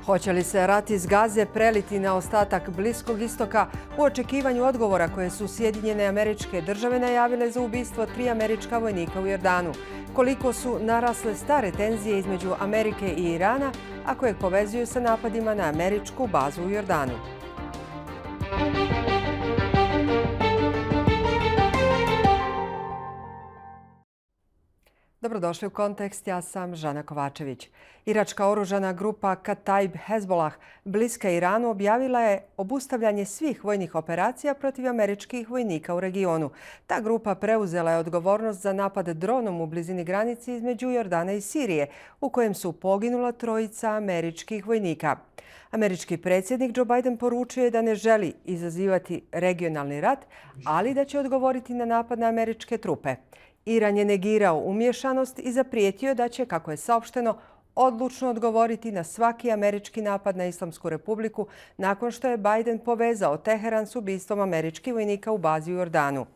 Hoće li se rat iz Gaze preliti na ostatak Bliskog istoka u očekivanju odgovora koje su Sjedinjene Američke Države najavile za ubistvo 3 američka vojnika u Jordanu? Koliko su narasle stare tenzije između Amerike i Irana, a koje povezuju sa napadima na američku bazu u Jordanu? Dobrodošli u Kontekst, ja sam Žana Kovačević. Iračka oružana grupa Kataib Hezbollah bliska Iranu objavila je obustavljanje svih vojnih operacija protiv američkih vojnika u regionu. Ta grupa preuzela je odgovornost za napad dronom u blizini granice između Jordana i Sirije, u kojem su poginula 3 američkih vojnika. Američki predsjednik Joe Biden poručio je da ne želi izazivati regionalni rat, ali da će odgovoriti na napad na američke trupe. Iran je negirao umiješanost i zaprijetio da će, kako je saopšteno, odlučno odgovoriti na svaki američki napad na Islamsku republiku nakon što je Biden povezao Teheran s ubistvom američkih vojnika u bazi u Jordanu.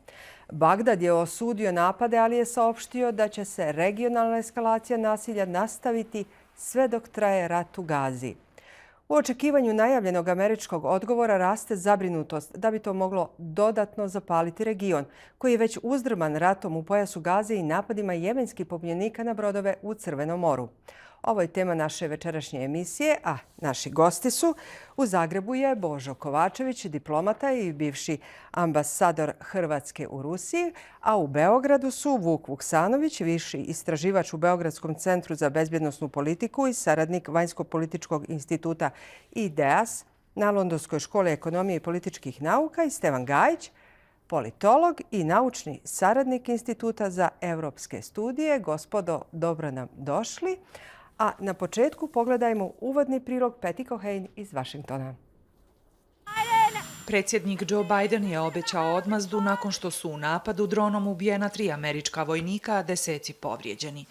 Bagdad je osudio napade, ali je saopštio da će se regionalna eskalacija nasilja nastaviti sve dok traje rat u Gazi. U očekivanju najavljenog američkog odgovora raste zabrinutost da bi to moglo dodatno zapaliti region, koji je već uzdrman ratom u pojasu Gaze i napadima jemenskih pobunjenika na brodove u Crvenom moru. Ovo je tema naše večerašnje emisije, a naši gosti su: u Zagrebu je Božo Kovačević, diplomata i bivši ambasador Hrvatske u Rusiji, a u Beogradu su Vuk Vuksanović, viši istraživač u Beogradskom centru za bezbjednosnu politiku i saradnik Vanjsko-političkog instituta IDEAS na Londonskoj školi ekonomije i političkih nauka, i Stevan Gajić, politolog i naučni saradnik Instituta za europske studije. Gospodo, dobro nam došli. A na početku pogledajmo uvodni prilog Patty Cohane iz Vašingtona. Predsjednik Joe Biden je obećao odmazdu nakon što su u napadu dronom ubijena 3 američka vojnika, a deseci povrijeđeni.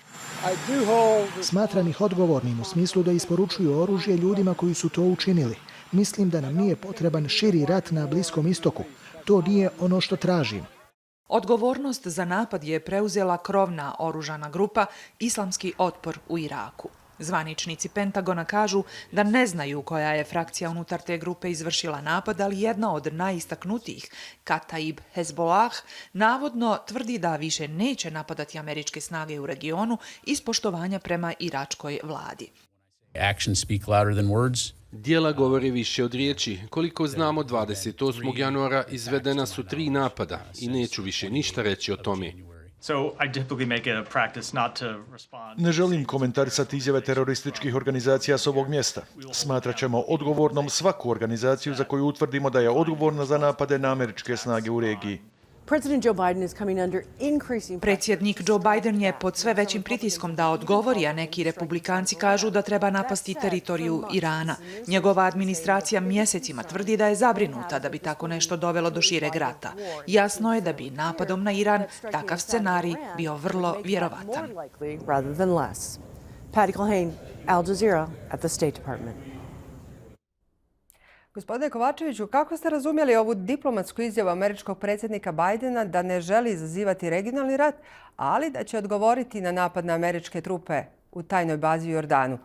Smatram ih odgovornim u smislu da isporučuju oružje ljudima koji su to učinili. Mislim da nam nije potreban širi rat na Bliskom istoku. To nije ono što tražim. Odgovornost za napad je preuzela krovna oružana grupa Islamski otpor u Iraku. Zvaničnici Pentagona kažu da ne znaju koja je frakcija unutar te grupe izvršila napad, ali jedna od najistaknutijih, Kataib Hezbollah, navodno tvrdi da više neće napadati američke snage u regionu iz poštovanja prema iračkoj vladi. Actions speak louder than words. Djela govore više od riječi. Koliko znamo, 28. januara izvedena su 3 napada i neću više ništa reći o tome. Ne želim komentarisati izjave terorističkih organizacija s ovog mjesta. Smatrat ćemo odgovornom svaku organizaciju za koju utvrdimo da je odgovorna za napade na američke snage u regiji. Predsjednik Joe Biden je pod sve većim pritiskom da odgovori, a neki republikanci kažu da treba napasti teritoriju Irana. Njegova administracija mjesecima tvrdi da je zabrinuta da bi tako nešto dovelo do šireg rata. Jasno je da bi napadom na Iran takav scenarij bio vrlo vjerovatan. Patty Cohane, Al Jazeera at the State Department. Gospodine Kovačeviću, kako ste razumjeli ovu diplomatsku izjavu američkog predsjednika Bidena da ne želi izazivati regionalni rat, ali da će odgovoriti na napad na američke trupe u tajnoj bazi u Jordanu?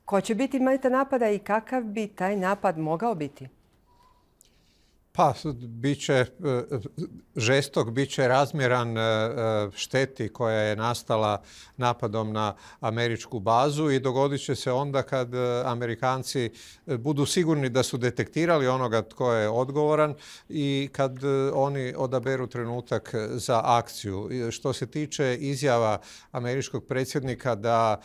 Ko će biti meta napada i kakav bi taj napad mogao biti? Pa, biće žestok, biće razmjeran šteti koja je nastala napadom na američku bazu i dogodit će se onda kad Amerikanci budu sigurni da su detektirali onoga tko je odgovoran i kad oni odaberu trenutak za akciju. Što se tiče izjava američkog predsjednika da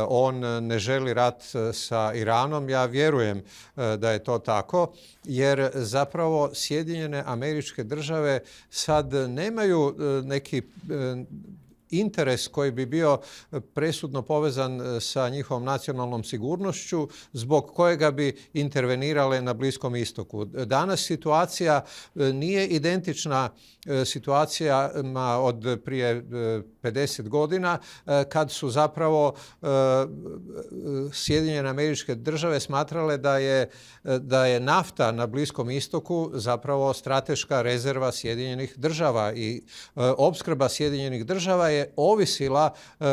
on ne želi rat sa Iranom, ja vjerujem da je to tako, jer zapravo Sjedinjene Američke Države sad nemaju neki interes koji bi bio presudno povezan sa njihovom nacionalnom sigurnošću zbog kojega bi intervenirale na Bliskom istoku. Danas situacija nije identična situacijama od prije 50 godina kad su zapravo Sjedinjene Američke Države smatrale da je nafta na Bliskom istoku zapravo strateška rezerva Sjedinjenih Država i opskrba Sjedinjenih Država je je ovisila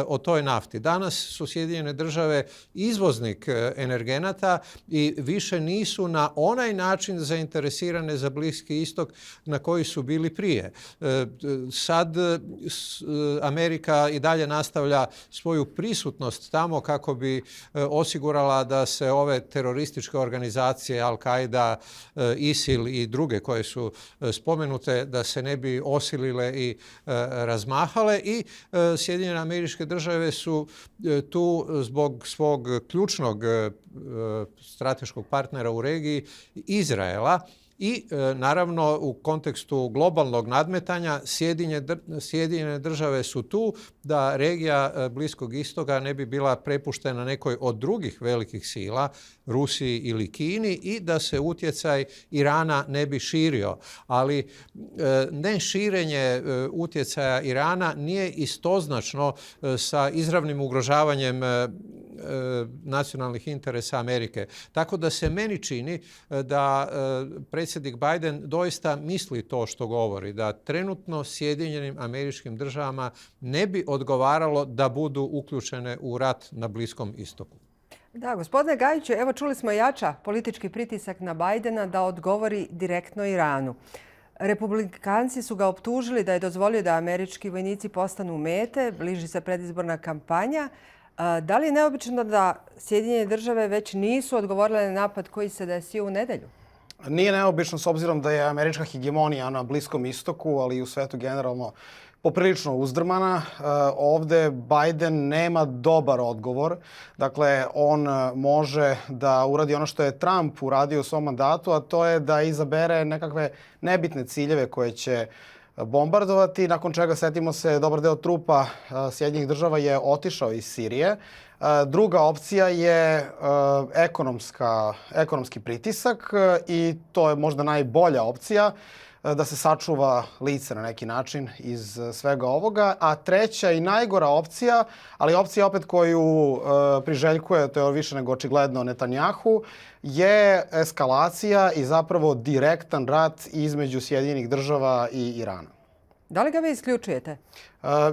o toj nafti. Danas su Sjedinjene države izvoznik energenata i više nisu na onaj način zainteresirane za Bliski istok na koji su bili prije. Sad Amerika i dalje nastavlja svoju prisutnost tamo kako bi osigurala da se ove terorističke organizacije Al-Qaida, ISIL i druge koje su spomenute da se ne bi osilile i razmahale, i Sjedinjene Američke Države su tu zbog svog ključnog strateškog partnera u regiji Izraela. I naravno u kontekstu globalnog nadmetanja Sjedinjene države su tu da regija Bliskog istoka ne bi bila prepuštena nekoj od drugih velikih sila, Rusiji ili Kini, i da se utjecaj Irana ne bi širio. Ali ne širenje utjecaja Irana nije istoznačno sa izravnim ugrožavanjem nacionalnih interesa Amerike. Tako da se meni čini da predsjednik Biden doista misli to što govori, da trenutno Sjedinjenim Američkim Državama ne bi odgovaralo da budu uključene u rat na Bliskom istoku. Da, gospodine Gajiću, evo čuli smo jača politički pritisak na Bidena da odgovori direktno Iranu. Republikanci su ga optužili da je dozvolio da američki vojnici postanu mete, bliži se predizborna kampanja. Da li je neobično da Sjedinjene države već nisu odgovorile na napad koji se desio u nedelju? Nije neobično s obzirom da je američka hegemonija na Bliskom istoku, ali i u svetu generalno poprilično uzdrmana. Ovde Biden nema dobar odgovor. Dakle, on može da uradi ono što je Trump uradio u svom mandatu, a to je da izabere nekakve nebitne ciljeve koje će bombardovati, nakon čega, setimo se, dobar deo trupa Sjedinjenih država je otišao iz Sirije. Druga opcija je ekonomski pritisak i to je možda najbolja opcija, da se sačuva lice na neki način iz svega ovoga. A treća i najgora opcija, ali opcija opet koju priželjkuje, to je više nego očigledno Netanjahu, je eskalacija i zapravo direktan rat između Sjedinjenih država i Irana. Da li ga vi isključujete?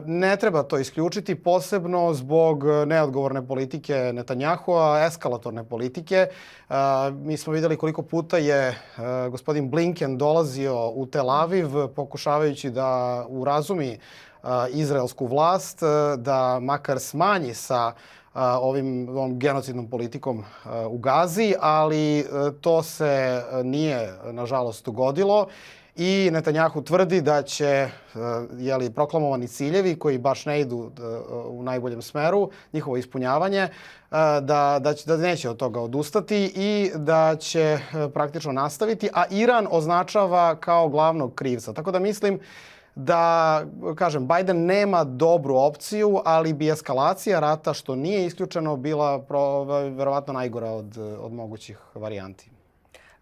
Ne treba to isključiti, posebno zbog neodgovorne politike Netanjahua, eskalatorne politike. Mi smo vidjeli koliko puta je gospodin Blinken dolazio u Tel Aviv pokušavajući da urazumi izraelsku vlast, da makar smanji sa ovom genocidnom politikom u Gazi, ali to se nije, nažalost, dogodilo. I Netanjahu tvrdi da će proklamovani ciljevi koji baš ne idu u najboljem smeru, njihovo ispunjavanje, da neće od toga odustati i da će praktično nastaviti, a Iran označava kao glavnog krivca. Tako da mislim da, kažem, Biden nema dobru opciju, ali bi eskalacija rata, što nije isključeno, bila verovatno najgora od mogućih varijanti.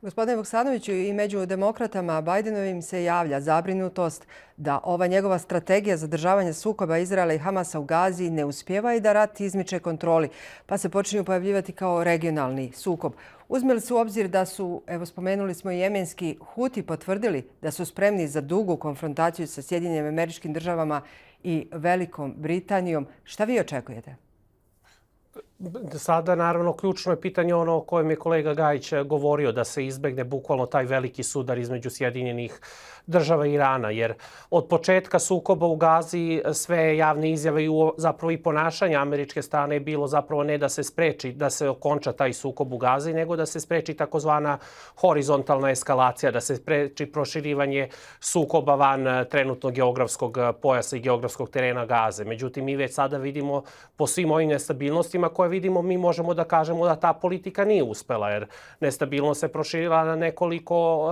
Gospodine Vuksanoviću, i među demokratama Bidenovim se javlja zabrinutost da ova njegova strategija zadržavanja sukoba Izraela i Hamasa u Gazi ne uspijeva i da rat izmiče kontroli, pa se počinju pojavljivati kao regionalni sukob. Uzme li se u obzir da su, evo spomenuli smo i jemenski Huti, potvrdili da su spremni za dugu konfrontaciju sa Sjedinjenim Američkim Državama i Velikom Britanijom? Šta vi očekujete? Sada, naravno, ključno je pitanje ono o kojem je kolega Gajić govorio, da se izbegne bukvalno taj veliki sudar između Sjedinjenih država i Irana, jer od početka sukoba u Gazi sve javne izjave i zapravo i ponašanje američke strane je bilo zapravo ne da se spreči, da se okonča taj sukob u Gazi, nego da se spreči takozvana horizontalna eskalacija, da se spreči proširivanje sukoba van trenutno geografskog pojasa i geografskog terena Gaze. Međutim, mi već sada vidimo po svim ovim nestabilnostima koje vidimo, mi možemo da kažemo da ta politika nije uspela, jer nestabilnost se proširila na nekoliko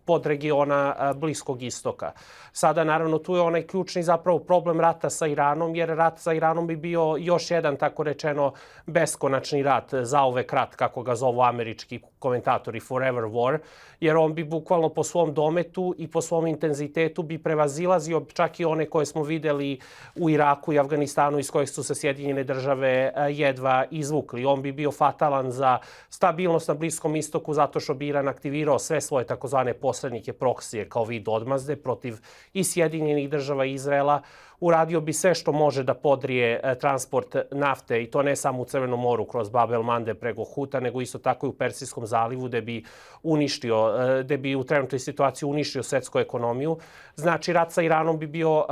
podregiona Bliskog istoka. Sada, naravno, tu je onaj ključni zapravo problem rata sa Iranom, jer rat sa Iranom bi bio još jedan, tako rečeno, beskonačni rat, zauvek rat, kako ga zovu američki komentatori, forever war, jer on bi bukvalno po svom dometu i po svom intenzitetu bi prevazilazio čak i one koje smo videli u Iraku i Afganistanu, iz kojih su se Sjedinjene države jedva izvukli. On bi bio fatalan za stabilnost na Bliskom istoku zato što bi Iran aktivirao sve svoje takozvane posrednike proksije kao vid odmazde protiv i Sjedinjenih država i Izraela uradio bi sve što može da podrije transport nafte, i to ne samo u Crvenom moru kroz Bab el Mande preko Huta, nego isto tako i u Persijskom zalivu, gde bi u trenutnoj situaciji uništio svetsku ekonomiju. Znači, rat sa Iranom bi bio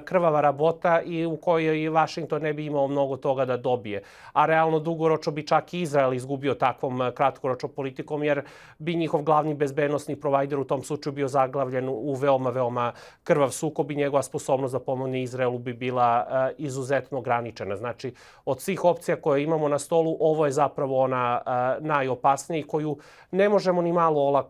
krvava rabota i u kojoj Vašington ne bi imao mnogo toga da dobije. A realno dugoročno bi čak i Izrael izgubio takvom kratkoročnom politikom, jer bi njihov glavni bezbednosni provajder u tom slučaju bio zaglavljen u veoma krvav sukob i njegova sposobnost da pomogne Izraelu bi bila izuzetno ograničena. Znači, od svih opcija koje imamo na stolu, ovo je zapravo ona najopasnija koju ne možemo ni malo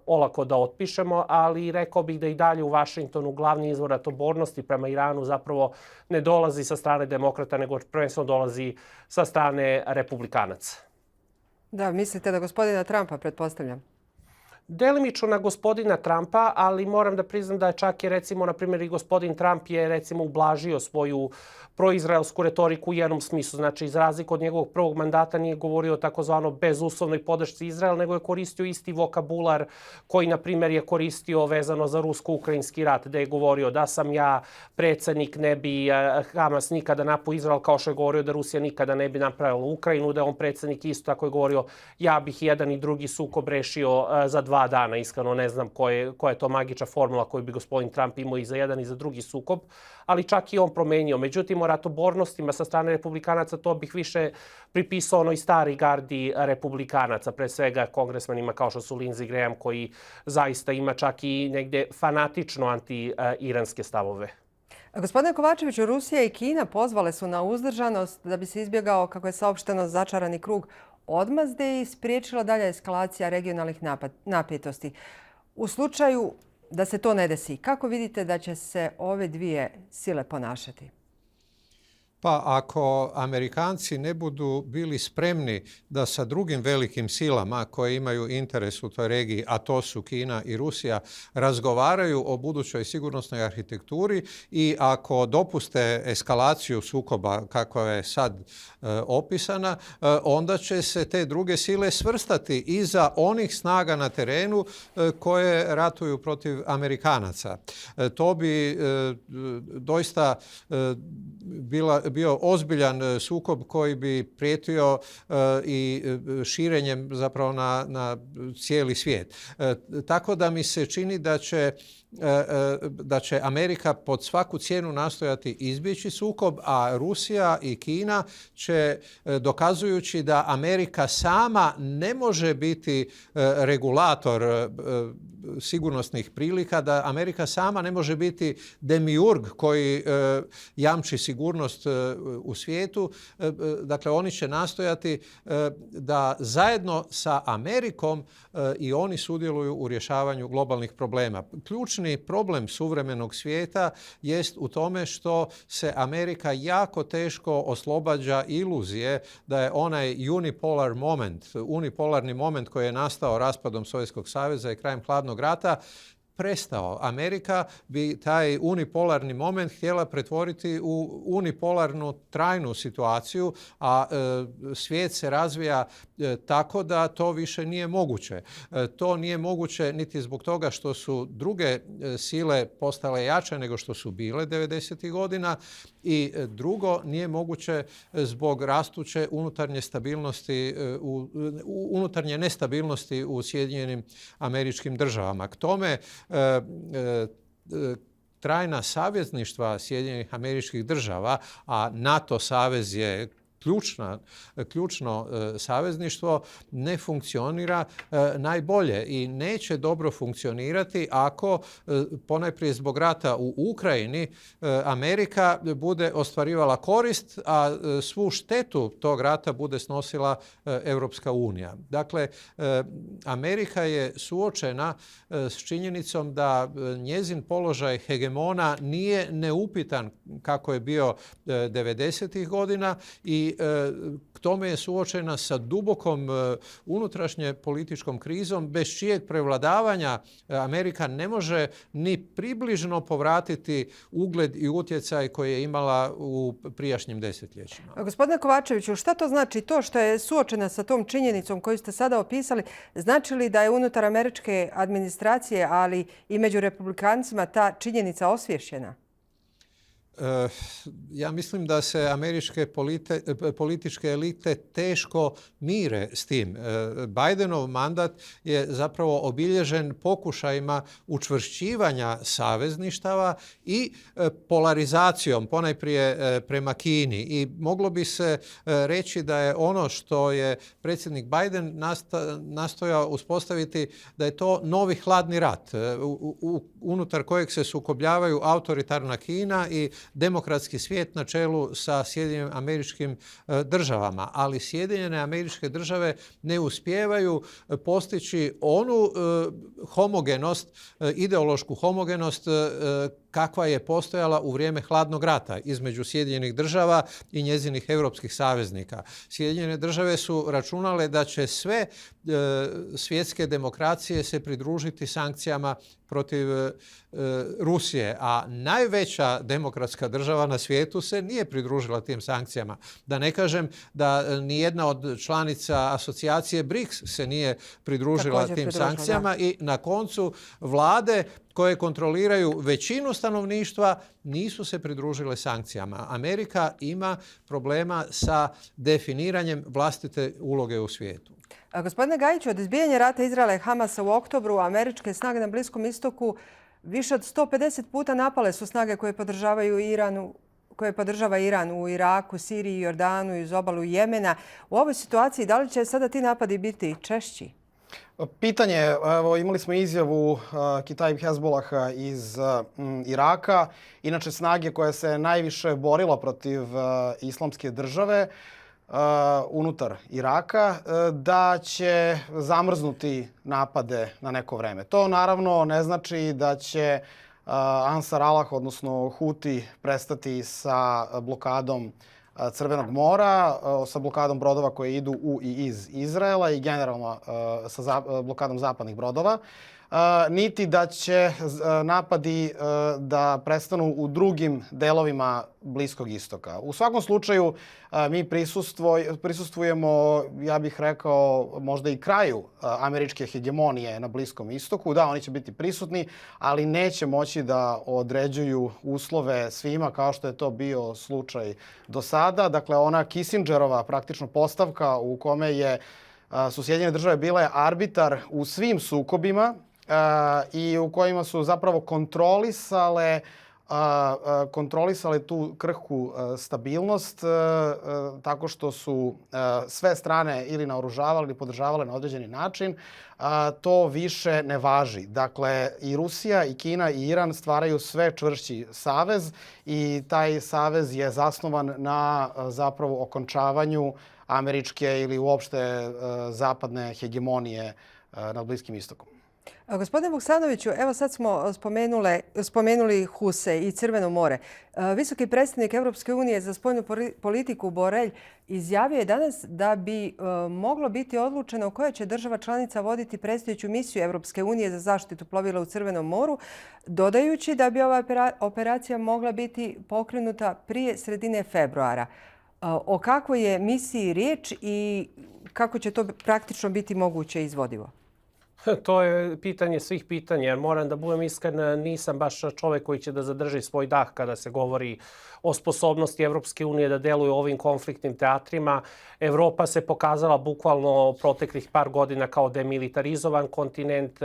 olako da otpišemo, ali rekao bih da i dalje u Vašingtonu glavni izvor ratobornosti prema Iranu zapravo ne dolazi sa strane demokrata, nego prvenstveno dolazi sa strane republikanaca. Da, mislite da gospodina Trumpa, pretpostavljam? Delimično na gospodina Trumpa, ali moram da priznam da čak je, recimo, na primjer, i gospodin Trump je, recimo, ublažio svoju proizraelsku retoriku u jednom smislu. Znači, iz razlike od njegovog prvog mandata nije govorio o takozvano bezuslovnoj podršci Izrael, nego je koristio isti vokabular koji, na primjer, je koristio vezano za rusko-ukrajinski rat, da je govorio da sam ja predsednik, ne bi Hamas nikada napao Izrael, kao što je govorio da Rusija nikada ne bi napravila Ukrajinu, da je on predsednik isto tako je govorio ja bih jedan i drugi sukob rešio za 2 dana. Iskreno ne znam koja je to magična formula koju bi gospodin Trump imao i za jedan i za drugi sukob, ali čak i on promenio. Međutim, o ratobornostima sa strane republikanaca to bih više pripisao onoj stari gardi republikanaca, pre svega kongresmanima kao što su Lindsey Graham, koji zaista ima čak i negde fanatično anti-iranske stavove. Gospodine Kovačeviću, Rusija i Kina pozvale su na uzdržanost da bi se izbjegao, kako je saopšteno, začarani krug odmazde i spriječila dalja eskalacija regionalnih napetosti. U slučaju da se to ne desi, kako vidite da će se ove dvije sile ponašati? Pa ako Amerikanci ne budu bili spremni da sa drugim velikim silama koje imaju interes u toj regiji, a to su Kina i Rusija, razgovaraju o budućoj sigurnosnoj arhitekturi i ako dopuste eskalaciju sukoba kakva je sad opisana, onda će se te druge sile svrstati iza onih snaga na terenu koje ratuju protiv Amerikanaca. To bi doista bio ozbiljan sukob koji bi prijetio i širenjem zapravo na cijeli svijet. Tako da mi se čini da će Amerika pod svaku cijenu nastojati izbjeći sukob, a Rusija i Kina će, dokazujući da Amerika sama ne može biti regulator sigurnosnih prilika, da Amerika sama ne može biti demiurg koji jamči sigurnost u svijetu. Dakle, oni će nastojati da zajedno sa Amerikom i oni sudjeluju u rješavanju globalnih problema. Ključni problem suvremenog svijeta jest u tome što se Amerika jako teško oslobađa iluzije da je onaj unipolarni moment koji je nastao raspadom Sovjetskog saveza i krajem hladnog rata prestao. Amerika bi taj unipolarni moment htjela pretvoriti u unipolarnu trajnu situaciju, a svijet se razvija tako da to više nije moguće. To nije moguće niti zbog toga što su druge sile postale jače nego što su bile 90. godina i drugo, nije moguće zbog rastuće unutarnje nestabilnosti u Sjedinjenim Američkim Državama. K tome trajna savezništva Sjedinjenih Američkih Država, a NATO savez je ključno savezništvo, ne funkcionira najbolje i neće dobro funkcionirati ako ponajprije zbog rata u Ukrajini Amerika bude ostvarivala korist, a svu štetu tog rata bude snosila Europska unija. Dakle, Amerika je suočena s činjenicom da njezin položaj hegemona nije neupitan kako je bio 90. godina i k tome je suočena sa dubokom unutrašnje političkom krizom bez čijeg prevladavanja Amerika ne može ni približno povratiti ugled i utjecaj koji je imala u prijašnjim desetljećima. Gospodine Kovačeviću, šta to znači to što je suočena sa tom činjenicom koju ste sada opisali? Znači li da je unutar američke administracije, ali i među republikancima ta činjenica osvješćena? Ja mislim da se američke političke elite teško mire s tim. Bidenov mandat je zapravo obilježen pokušajima učvršćivanja savezništava i polarizacijom, ponajprije prema Kini. I moglo bi se reći da je ono što je predsjednik Biden nastojao uspostaviti, da je to novi hladni rat unutar kojeg se sukobljavaju autoritarna Kina i demokratski svijet na čelu sa Sjedinjenim Američkim Državama. Ali Sjedinjene Američke Države ne uspijevaju postići onu homogenost, ideološku homogenost kakva je postojala u vrijeme hladnog rata između Sjedinjenih Država i njezinih europskih saveznika. Sjedinjene Države su računale da će sve svjetske demokracije se pridružiti sankcijama protiv Rusije, a najveća demokratska država na svijetu se nije pridružila tim sankcijama. Da ne kažem da nijedna od članica asocijacije BRICS se nije pridružila tim sankcijama i na koncu vlade koje kontroliraju većinu stanovništva nisu se pridružile sankcijama. Amerika ima problema sa definiranjem vlastite uloge u svijetu. Gospodine Gajiću, od izbijanja rata Izraela i Hamasa u oktobru, američke snage na Bliskom istoku više od 150 puta napale su snage koje podržava Iran u Iraku, Siriji, Jordanu i uz obalu Jemena. U ovoj situaciji da li će sada ti napadi biti češći? Pitanje, evo, imali smo izjavu Kataib Hezbolaha iz Iraka, inače snage koja se najviše borila protiv islamske države unutar Iraka, da će zamrznuti napade na neko vreme. To naravno ne znači da će Ansar Allah, odnosno Huti, prestati sa blokadom Crvenog mora, sa blokadom brodova koje idu u i iz Izraela i generalno sa blokadom zapadnih brodova, niti da će napadi da prestanu u drugim delovima Bliskog istoka. U svakom slučaju mi prisustvujemo, ja bih rekao, možda i kraju američke hegemonije na Bliskom istoku. Da, oni će biti prisutni, ali neće moći da određuju uslove svima kao što je to bio slučaj do sada. Dakle, ona Kissingerova praktično postavka u kome su Sjedinjene Države bile arbitar u svim sukobima i u kojima su zapravo kontrolisale tu krhku stabilnost tako što su sve strane ili naoružavale ili podržavale na određeni način, to više ne važi. Dakle, i Rusija, i Kina, i Iran stvaraju sve čvršći savez i taj savez je zasnovan na zapravo okončavanju američke ili uopšte zapadne hegemonije nad Bliskim istokom. Gospodine Vuksanoviću, evo sad smo spomenuli Huse i Crveno more. Visoki predstavnik Europske unije za spoljnu politiku Borrell izjavio je danas da bi moglo biti odlučeno koja će država članica voditi predstojeću misiju Europske unije za zaštitu plovila u Crvenom moru, dodajući da bi ova operacija mogla biti pokrenuta prije sredine februara. O kakvoj je misiji riječ i kako će to praktično biti moguće izvodivo? To je pitanje svih pitanja, jer moram da budem iskren, nisam baš čovjek koji će da zadrži svoj dah kada se govori o sposobnosti Evropske unije da deluje u ovim konfliktnim teatrima. Evropa se pokazala bukvalno proteklih par godina kao demilitarizovan kontinent,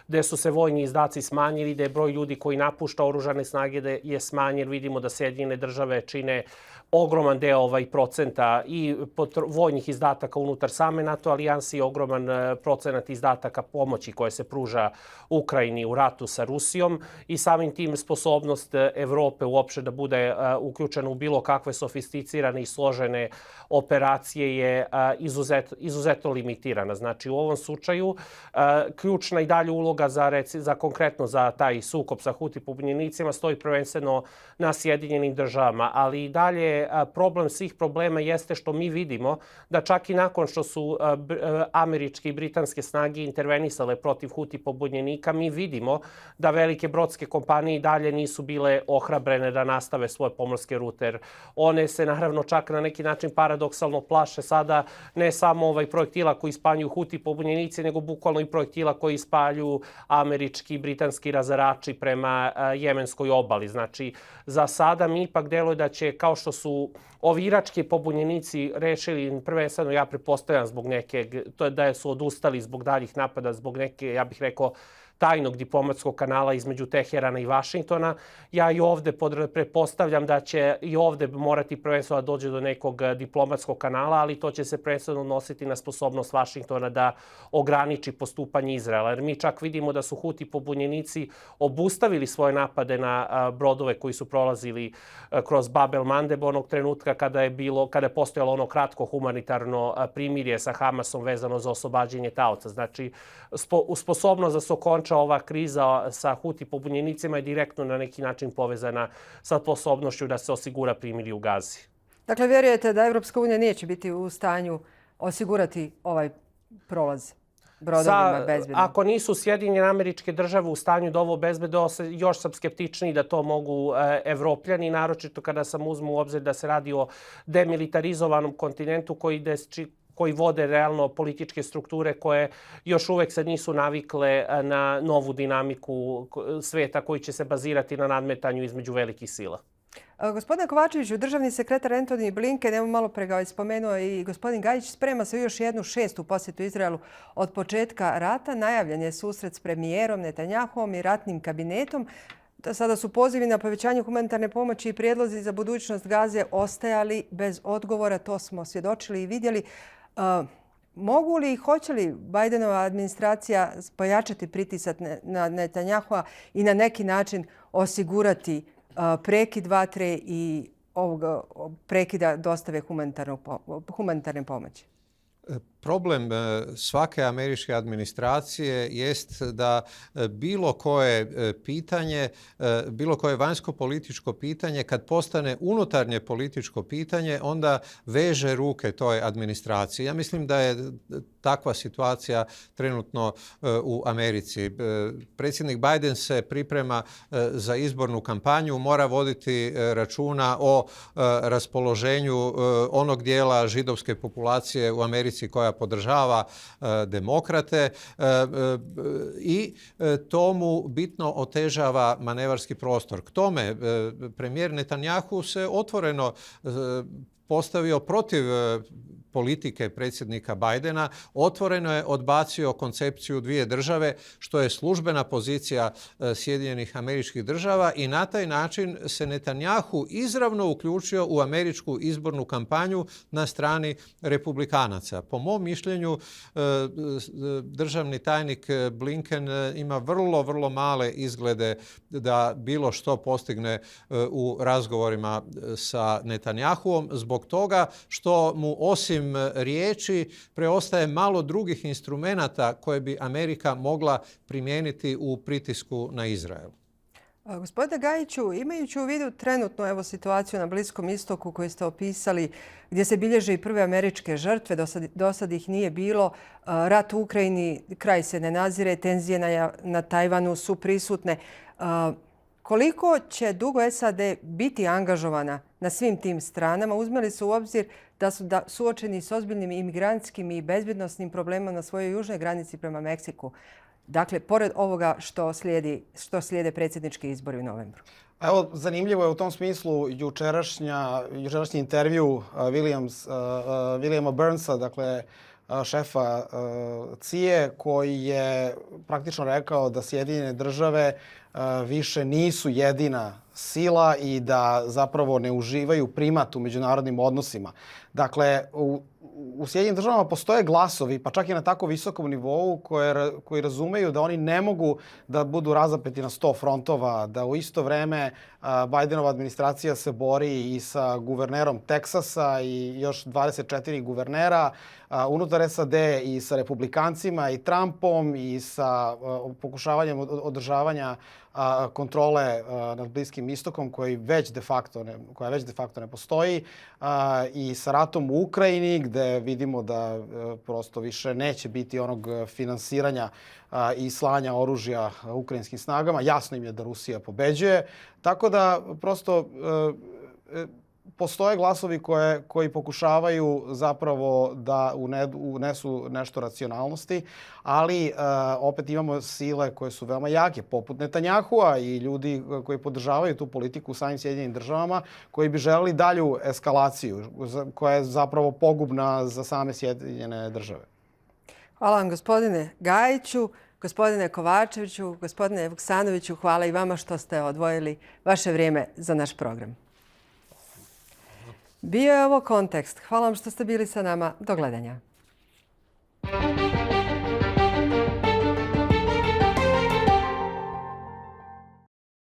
gde su se vojni izdaci smanjili, da je broj ljudi koji napušta oružane snage da je smanjen. Vidimo da Sjedinjene Države čine ogroman deo procenta i vojnih izdataka unutar same NATO alijanse i ogroman procenat izdataka pomoći koje se pruža Ukrajini u ratu sa Rusijom i samim tim sposobnost Evrope uopšte da bude uključena u bilo kakve sofisticirane i složene operacije je izuzetno limitirana. Znači u ovom slučaju ključna i dalje uloga konkretno za taj sukob sa Huti pobunjenicima stoji prvenstveno na Sjedinjenim Državama, ali i dalje je problem svih problema jeste što mi vidimo da čak i nakon što su američke i britanske snage intervenisale protiv Huti pobunjenika, mi vidimo da velike brodske kompanije i dalje nisu bile ohrabrene da nastave svoje pomorske rute. Jer one se naravno čak na neki način paradoksalno plaše sada ne samo projektila koji ispaljuju Huti pobunjenici, nego bukvalno i projektila koji ispaljuju američki i britanski razarači prema jemenskoj obali. Znači, za sada mi ipak deluje da će, kao što su ovi irački pobunjenici rešili, prvenstveno ja pretpostavljam zbog neke, to je da su odustali zbog daljih napada, zbog neke, ja bih rekao, tajnog diplomatskog kanala između Teherana i Vašingtona. Ja i ovde pretpostavljam da će i ovde morati prvenstveno da dođe do nekog diplomatskog kanala, ali to će se prvenstveno odnositi na sposobnost Vašingtona da ograniči postupanje Izraela. Jer mi čak vidimo da su Huti pobunjenici obustavili svoje napade na brodove koji su prolazili kroz Bab el-Mandeb onog trenutka kada je postojalo ono kratko humanitarno primirje sa Hamasom vezano za oslobađanje taoca. Znači, sposobnost da se okonča ova kriza sa Huti pobunjenicima je direktno na neki način povezana sa sposobnošću da se osigura primirje u Gazi. Dakle, vjerujete da Evropska unija neće biti u stanju osigurati ovaj prolaz brodovima bezbedno? Ako nisu Sjedinjene Američke Države u stanju da ovo obezbede, još sam skeptičniji da to mogu Evropljani, naročito kada sam uzmu u obzir da se radi o demilitarizovanom kontinentu koji vode realno političke strukture koje još uvek se nisu navikle na novu dinamiku sveta koji će se bazirati na nadmetanju između velikih sila. Gospodine Kovačeviću, državni sekretar Antony Blinken, evo malo pre ga je spomenuo i gospodin Gajić, sprema se još jednu 6. posjetu Izraelu od početka rata. Najavljen je susret s premijerom Netanjahuom i ratnim kabinetom. Sada su pozivi na povećanje humanitarne pomoći i prijedlozi za budućnost Gaze ostajali bez odgovora. To smo svjedočili i vidjeli. Mogu li i hoće li Bidenova administracija pojačati pritisak na Netanjahua i na neki način osigurati prekid vatre i prekida dostave humanitarne pomoći? Problem svake američke administracije jest da bilo koje pitanje, bilo koje vanjsko-političko pitanje, kad postane unutarnje političko pitanje, onda veže ruke toj administraciji. Ja mislim da je takva situacija trenutno u Americi. Predsjednik Biden se priprema za izbornu kampanju, mora voditi računa o raspoloženju onog dijela židovske populacije u Americi koja podržava demokrate i to mu bitno otežava manevarski prostor. K tome premijer Netanjahu se otvoreno postavio protiv politike predsjednika Bidena, otvoreno je odbacio koncepciju dvije države, što je službena pozicija Sjedinjenih Američkih Država i na taj način se Netanjahu izravno uključio u američku izbornu kampanju na strani republikanaca. Po mom mišljenju, državni tajnik Blinken ima vrlo male izglede da bilo što postigne u razgovorima sa Netanjahuom zbog toga što mu osim riječi preostaje malo drugih instrumenata koje bi Amerika mogla primijeniti u pritisku na Izrael. Gospodine Gajiću, imajući u vidu trenutnu situaciju na Bliskom istoku koju ste opisali, gdje se bilježe i prve američke žrtve, do sad ih nije bilo, rat u Ukrajini, kraj se ne nazire, tenzije na Tajvanu su prisutne. Koliko će dugo SAD biti angažovana na svim tim stranama? Uzmeli su u obzir da su suočeni s ozbiljnim imigrantskim i bezbjednosnim problemima na svojoj južnoj granici prema Meksiku. Dakle, pored ovoga što slijede predsjednički izbori u novembru. Evo, zanimljivo je u tom smislu jučerašnji intervju Williama Burnsa, dakle šefa CIA, koji je praktično rekao da Sjedinjene Države više nisu jedina sila i da zapravo ne uživaju primat u međunarodnim odnosima. Dakle, u Sjedinjenim Državama postoje glasovi, pa čak i na tako visokom nivou, koji razumeju da oni ne mogu da budu razapeti na 100 frontova, da u isto vreme Bidenova administracija se bori i sa guvernerom Teksasa i još 24 guvernera unutar SAD i sa republikancima i Trumpom i sa pokušavanjem održavanja kontrole nad Bliskim istokom koja već de facto ne postoji i sa ratom u Ukrajini gde vidimo da prosto više neće biti onog finansiranja i slanja oružja ukrajinskim snagama. Jasno im je da Rusija pobeđuje. Tako da prosto postoje glasovi koji pokušavaju zapravo da unesu nešto racionalnosti, ali opet imamo sile koje su veoma jake, poput Netanjahua i ljudi koji podržavaju tu politiku u samim Sjedinjenim državama, koji bi želeli dalju eskalaciju, koja je zapravo pogubna za same Sjedinjene države. Hvala vam, gospodine Gajiću, gospodine Kovačeviću, gospodine Vuksanoviću. Hvala i vama što ste odvojili vaše vrijeme za naš program. Bio je ovo Kontekst. Hvala vam što ste bili sa nama. Do gledanja.